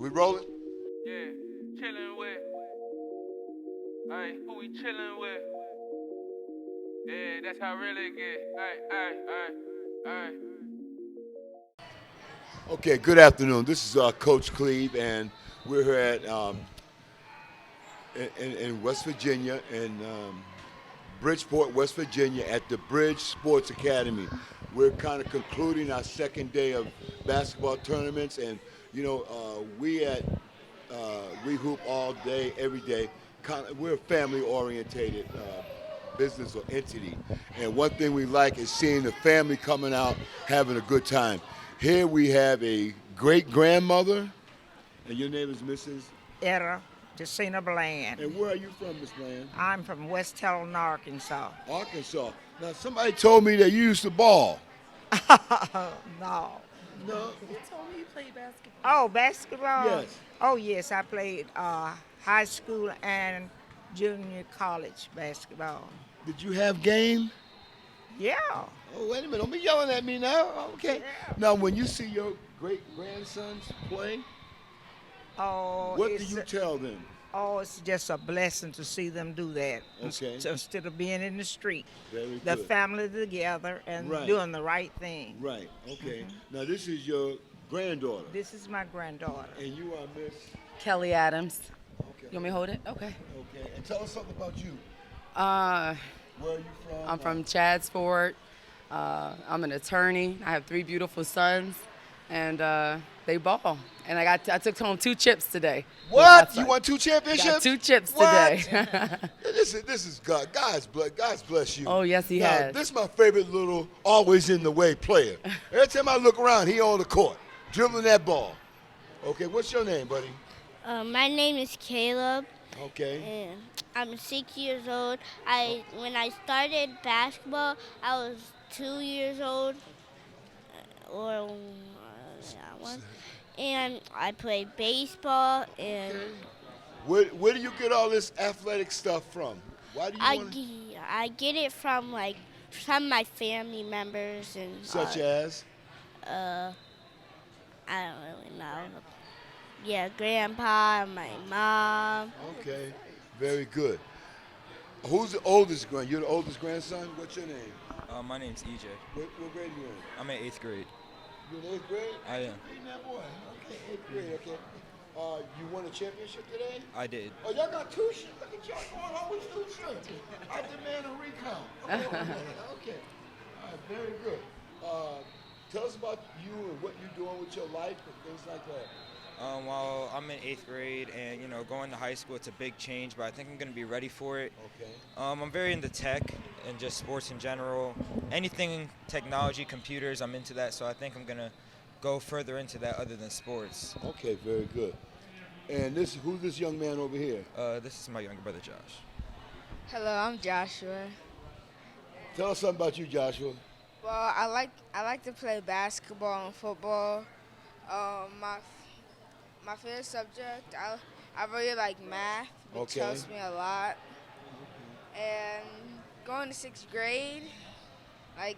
We rolling? Yeah, chillin' with. Ay, who we chillin' with? Yeah, that's how really it get. Ay. Okay, good afternoon. This is Coach Cleve, and we're here at in West Virginia, in Bridgeport, West Virginia, at the Bridge Sports Academy. We're kind of concluding our second day of basketball tournaments, and we at We Hoop all day, every day. We're a family orientated business or entity, and one thing we like is seeing the family coming out having a good time. Here we have a great grandmother, and your name is Mrs. Etta Jacina Bland. And where are you from, Miss Bland? I'm from West Helena, Arkansas. Arkansas. Now, somebody told me that you used to ball. No. No? You told me you played basketball. Oh, basketball? Yes. Oh, yes. I played high school and junior college basketball. Did you have game? Yeah. Oh, wait a minute. Don't be yelling at me now. Okay. Yeah. Now, when you see your great grandsons play, Oh, what do it's, you tell them? oh, it's just a blessing to see them do that. Okay. Instead of being in the street. Very The good. family together and Right. doing the right thing. Right. Okay. Now, this is your granddaughter, This is my granddaughter. and you are Miss. Kelly Adams. Okay. You want me to hold it? Okay. Okay. And tell us something about you. Uh, Where are you from? I'm from Chadsport. I'm an attorney. I have 3 beautiful sons, and they ball. And I took home 2 chips today. with my What? son. You won 2 championships? Got 2 chips What? today. This is God. God's bless you. Oh, yes, he now, has. This is my favorite little always in the way player. Every time I look around, he on the court, dribbling that ball. Okay, what's your name, buddy? My name is Caleb, Okay. and I'm 6 years old. When I started basketball, I was 2 years old, that one. And I played baseball, and Where do you get all this athletic stuff from? Why do you want to, I get it from like some of my family members and such as? I don't really know. Yeah, grandpa, my mom. Okay, very good. Who's the oldest You're the oldest grandson? What's your name? My name's EJ. What grade are you in? I'm in 8th grade. You're in 8th grade? I am. Hey, that boy. Okay, 8th grade, okay. You won a championship today? I did. Oh, y'all got 2 shirts? Look at y'all going home with 2 shirts. I demand a recount. Okay. All right, very good. Tell us about you and what you're doing with your life and things like that. Well, I'm in 8th grade, and going to high school, it's a big change, but I think I'm going to be ready for it. Okay. I'm very into tech and just sports in general. Anything technology, computers, I'm into that, so I think I'm going to go further into that other than sports. Okay, very good. And who's this young man over here? This is my younger brother, Josh. Hello, I'm Joshua. Tell us something about you, Joshua. Well, I like to play basketball and football. My favorite subject, I really like math, which Okay. helps me a lot. And going to 6th grade, like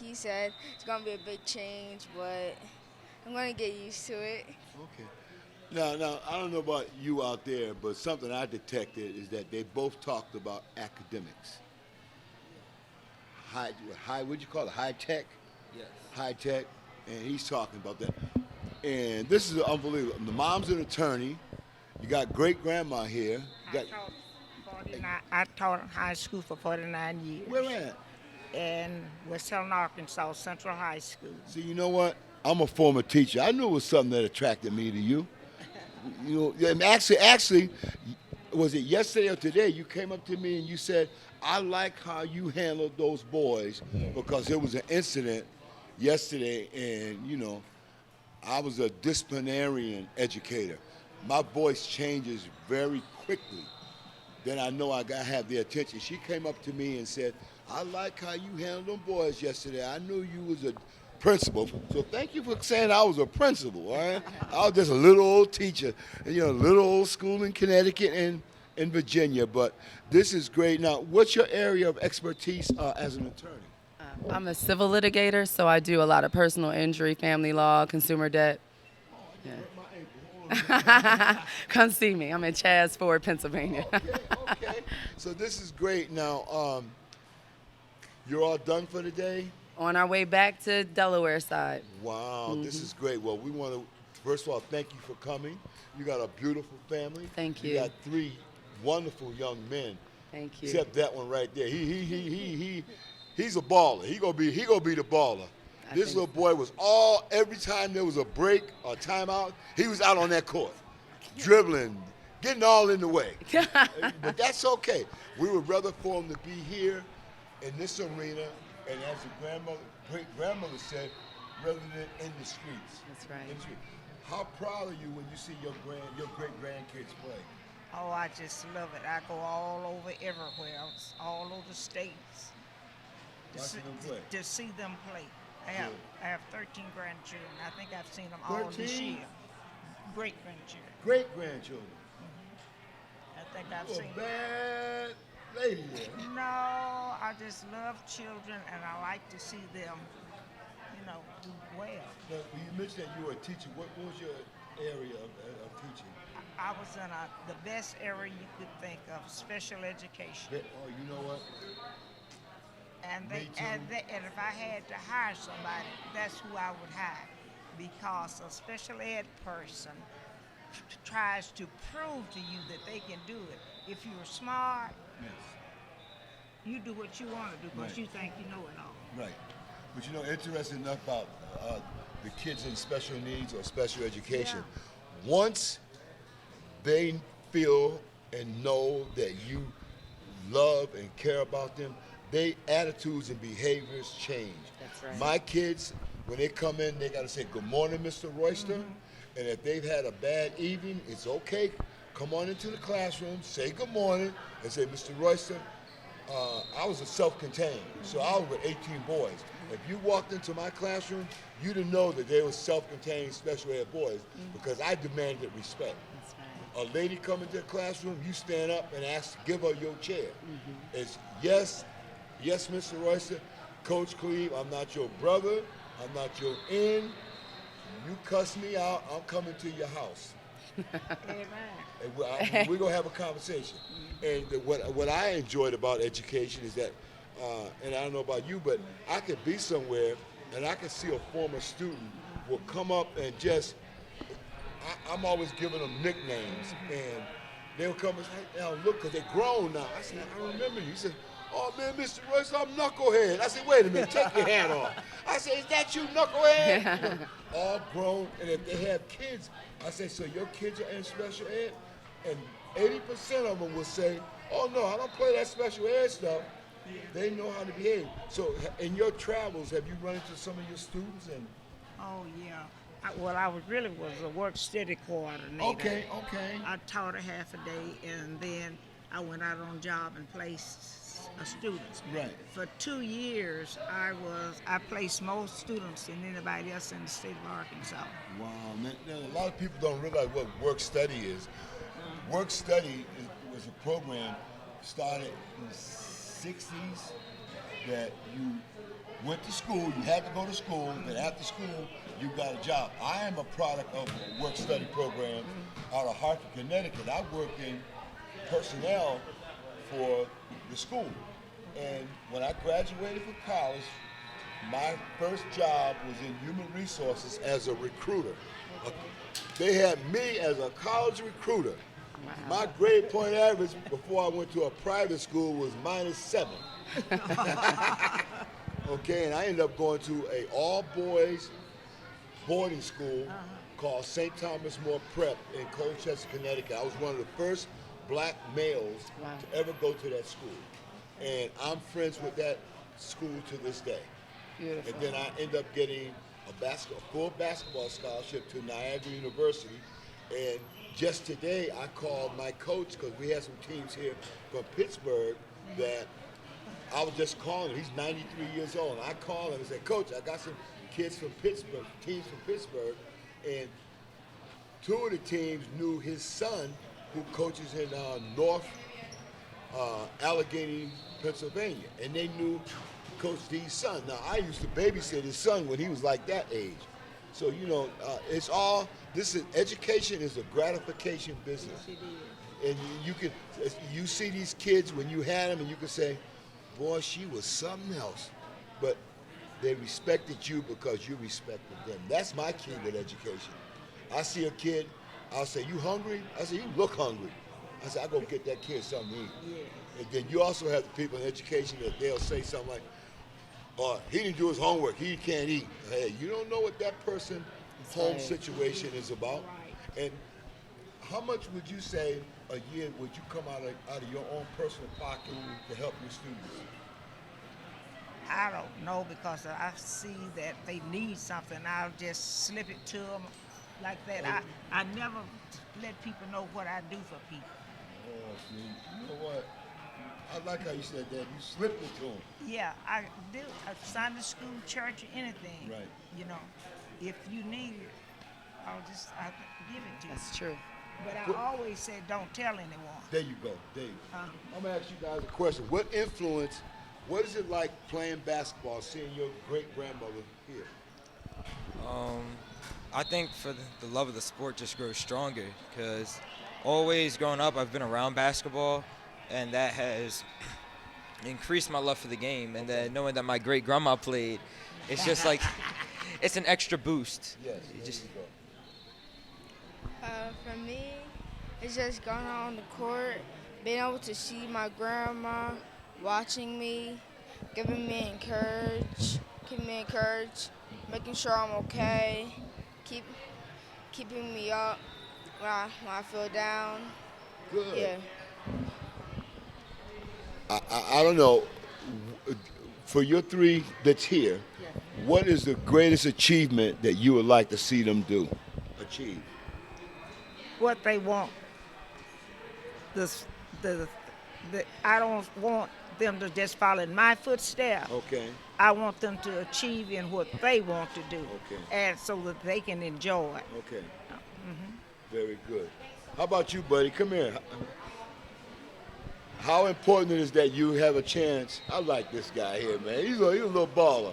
he said, it's gonna be a big change, but I'm gonna get used to it. Okay. Now, I don't know about you out there, but something I detected is that they both talked about academics. What'd you call it? High tech? Yes. High tech, and he's talking about that. And this is unbelievable. The mom's an attorney. You got great grandma here. You got, I taught high school for 49 years. where at? In West Helena, Arkansas, Central High School. See, you know what? I'm a former teacher. I knew it was something that attracted me to you. And actually, was it yesterday or today? You came up to me and you said, "I like how you handled those boys because there was an incident yesterday, and I was a disciplinarian educator. My voice changes very quickly. Then I know I got to have their attention." She came up to me and said, "I like how you handled them boys yesterday. I knew you was a principal." So thank you for saying I was a principal, all right? I was just a little old teacher, little old school in Connecticut and in Virginia. But this is great. Now, what's your area of expertise as an attorney? I'm a civil litigator, so I do a lot of personal injury, family law, consumer debt. My ankle. Hold Come see me. I'm in Chas Ford, Pennsylvania. Okay. So this is great. Now, you're all done for the day? On our way back to Delaware side. Wow, this is great. Well, we want to, first of all, thank you for coming. You got a beautiful family. Thank You you. got 3 wonderful young men. Thank you. Except that one right there. He's a baller. He gonna be the baller. This think little boy was every time there was a break or timeout, he was out on that court, dribbling, getting all in the way. But that's okay. We would rather for him to be here in this arena, and as the great grandmother said, rather than in the streets. That's right. In the streets. How proud are you when you see your great grandkids play? Oh, I just love it. I go all over everywhere, all over the states. Watching them play. To see them play. I have 13 grandchildren. I think I've seen them all this 13? year. Great grandchildren. Great grandchildren. I think I've You're seen. a bad lady there. No, I just love children, and I like to see them, do well. Now, you mentioned that you were a teacher. What was your area of teaching? I was in the best area you could think of, special education. Oh, you know what? And Me too. and if I had to hire somebody, that's who I would hire, because a special ed person tries to prove to you that they can do it. If you're smart, Yes. you do what you want to do because Right. you think you know it all. Right. But interesting enough about the kids in special needs or special education. Once they feel and know that you love and care about them, their attitudes and behaviors change. That's right. My kids, when they come in, they got to say, "Good morning, Mr. Royster." And if they've had a bad evening, it's okay. Come on into the classroom, say good morning, and say, "Mr. Royster, I was a self-contained, so I was with 18 boys. If you walked into my classroom, you didn't know that they were self-contained special ed boys because I demanded respect. That's right. A lady come into the classroom, you stand up and give her your chair. It's yes, Mr. Royster, Coach Cleve, I'm not your brother, I'm not your in. You cuss me out, I'm coming to your house. Amen. And we're gonna have a conversation. And what I enjoyed about education is that, and I don't know about you, but I could be somewhere and I could see a former student will come up and just, I'm always giving them nicknames, and they'll come and say, "Now look, because they're grown now." I said, "I remember you." He said, "Oh man, Mr. Royce, I'm Knucklehead." I said, "Wait a minute, take your hat off." I said, "Is that you, Knucklehead?" All grown, and if they have kids, I say, "So your kids are in special ed?" And 80% of them will say, "Oh no, I don't play that special ed stuff." They know how to behave. So in your travels, have you run into some of your students? And Oh yeah. I was a work study coordinator. okay. I taught a half a day, and then I went out on job and placed students. Right. For 2 years, I placed more students than anybody else in the state of Arkansas. Wow, man, a lot of people don't realize what work study is. Work study was a program started in the 60s that you went to school, you had to go to school, then after school, you got a job. I am a product of a work study program out of Hartford, Connecticut. I worked in personnel for the school. And when I graduated from college, my first job was in human resources as a recruiter. They had me as a college recruiter. My grade point average before I went to a private school was -7. Okay, and I ended up going to a all-boys boarding school called St. Thomas More Prep in Colchester, Connecticut. I was one of the first black males to ever go to that school. And I'm friends with that school to this day. Beautiful. And then I end up getting a full basketball scholarship to Niagara University. And just today, I called my coach, because we had some teams here from Pittsburgh that I was just calling him. He's 93 years old. And I called him and said, "Coach, I got some kids from Pittsburgh, teams from Pittsburgh." And 2 of the teams knew his son, who coaches in North Allegheny, Pennsylvania. And they knew Coach D's son. Now, I used to babysit his son when he was like that age. So, it's all Education is a gratification business. And you can, you see these kids when you had them and you can say, boy, she was something else. But they respected you because you respected them. That's my key with education. I see a kid, I'll say, you hungry? I say, you look hungry. I say, I go get that kid something to eat. And then you also have the people in education that they'll say something like, oh, he didn't do his homework, he can't eat. Hey, you don't know what that person's home situation is about. And how much would you say a year would you come out of your own personal pocket to help your students? I don't know because I see that they need something. I'll just slip it to them like that. I never let people know what I do for people. Oh, see, you know what? I like how you said that. You slipped it to them. Yeah, I do. Sunday school, church, or anything. Right. You know, if you need it, I'll give it to you. That's true. But I always say, don't tell anyone. There you go. There you go. I'm going to ask you guys a question. What is it like playing basketball, seeing your great-grandmother here? I think for the love of the sport just grows stronger because always growing up I've been around basketball and that has increased my love for the game, and then knowing that my great-grandma played, it's just like it's an extra boost. Yes, It just, there you go. For me, it's just going out on the court, being able to see my grandma watching me, giving me encourage, making sure I'm okay, keeping me up when I feel down. Good. Yeah. I don't know. For your three that's here, what is the greatest achievement that you would like to see them achieve? What they want. I don't want them to just follow in my footsteps. Okay. I want them to achieve in what they want to do, Okay. and so that they can enjoy it. Okay. Very good. How about you, buddy? Come here. How important it is that you have a chance? I like this guy here, man. He's a little baller.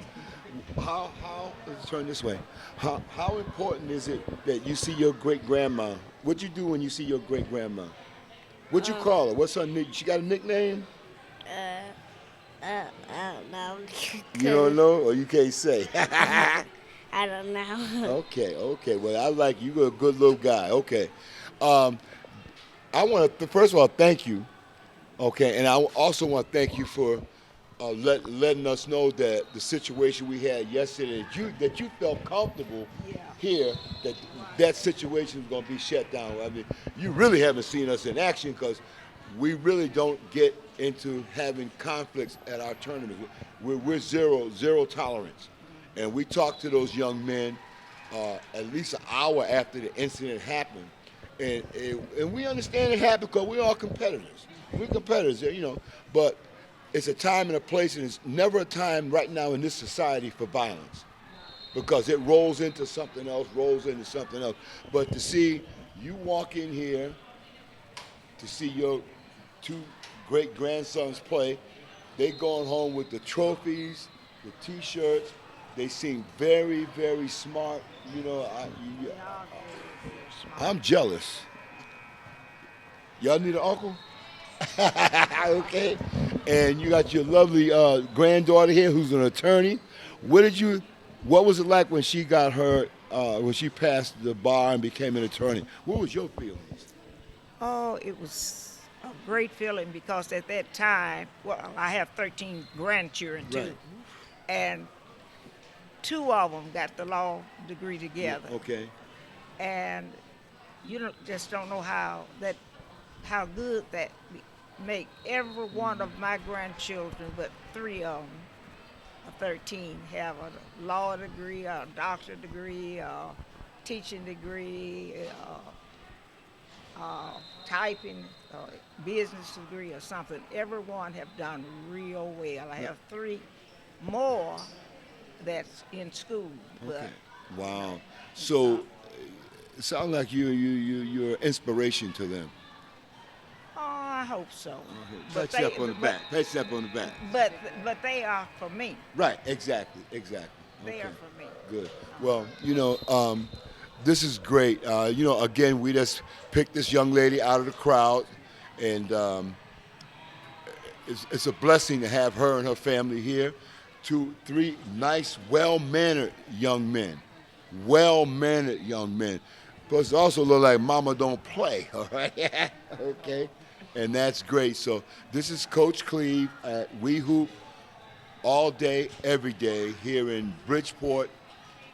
Let's turn this way. How important is it that you see your great-grandma? What'd you do when you see your great-grandma? What'd you call her? What's her nickname? She got a nickname? I don't know. You don't know, or you can't say? I don't know. Okay. Well, I like you. You're a good little guy. Okay. I want to first of all thank you. Okay, and I also want to thank you for letting us know that the situation we had yesterday, that you felt comfortable here, that situation is going to be shut down. I mean, you really haven't seen us in action because we really don't get into having conflicts at our tournaments. We're zero tolerance. And we talked to those young men at least an hour after the incident happened. And we understand it happened because we're all competitors. We're competitors, you know. But it's a time and a place, and it's never a time right now in this society for violence because it rolls into something else. But to see you walk in here, to see your two great-grandsons play, they going home with the trophies, the T-shirts. They seem very, very smart. You know, I'm jealous. Y'all need an uncle? Okay. And you got your lovely granddaughter here who's an attorney. What was it like when she got her, when she passed the bar and became an attorney? What was your feelings? Oh, it was a great feeling because at that time, well, I have 13 grandchildren too, Right. and 2 of them got the law degree together. Okay. And you just don't know how good that make every one of my grandchildren, but 3 of them, 13, have a law degree, a doctorate degree, a teaching degree, typing, business degree or something. Everyone have done real well. I have 3 more that's in school. But Okay. Wow. So it sounds like you're an inspiration to them. oh, I hope so. Pat you up on the back. Pat you up on the back. But they are for me. Right. Exactly. They Okay. are for me. Good. Well, you know, This is great. Again, we just picked this young lady out of the crowd, and it's a blessing to have her and her family here. 2, 3 nice, well-mannered young men. Well-mannered young men. Plus, it also look like mama don't play, all right? Okay? And that's great. So this is Coach Cleve at We Hoop all day, every day here in Bridgeport,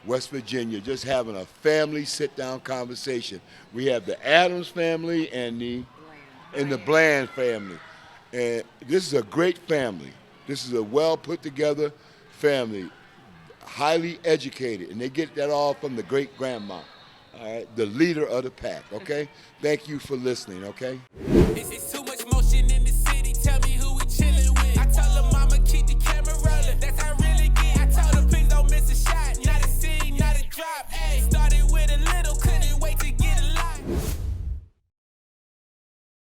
West Virginia, just having a family sit-down conversation. We have the Adams family and the Bland family. And this is a great family. This is a well put together family, highly educated, and they get that all from the great grandma, all right, the leader of the pack, okay? Thank you for listening, okay? It's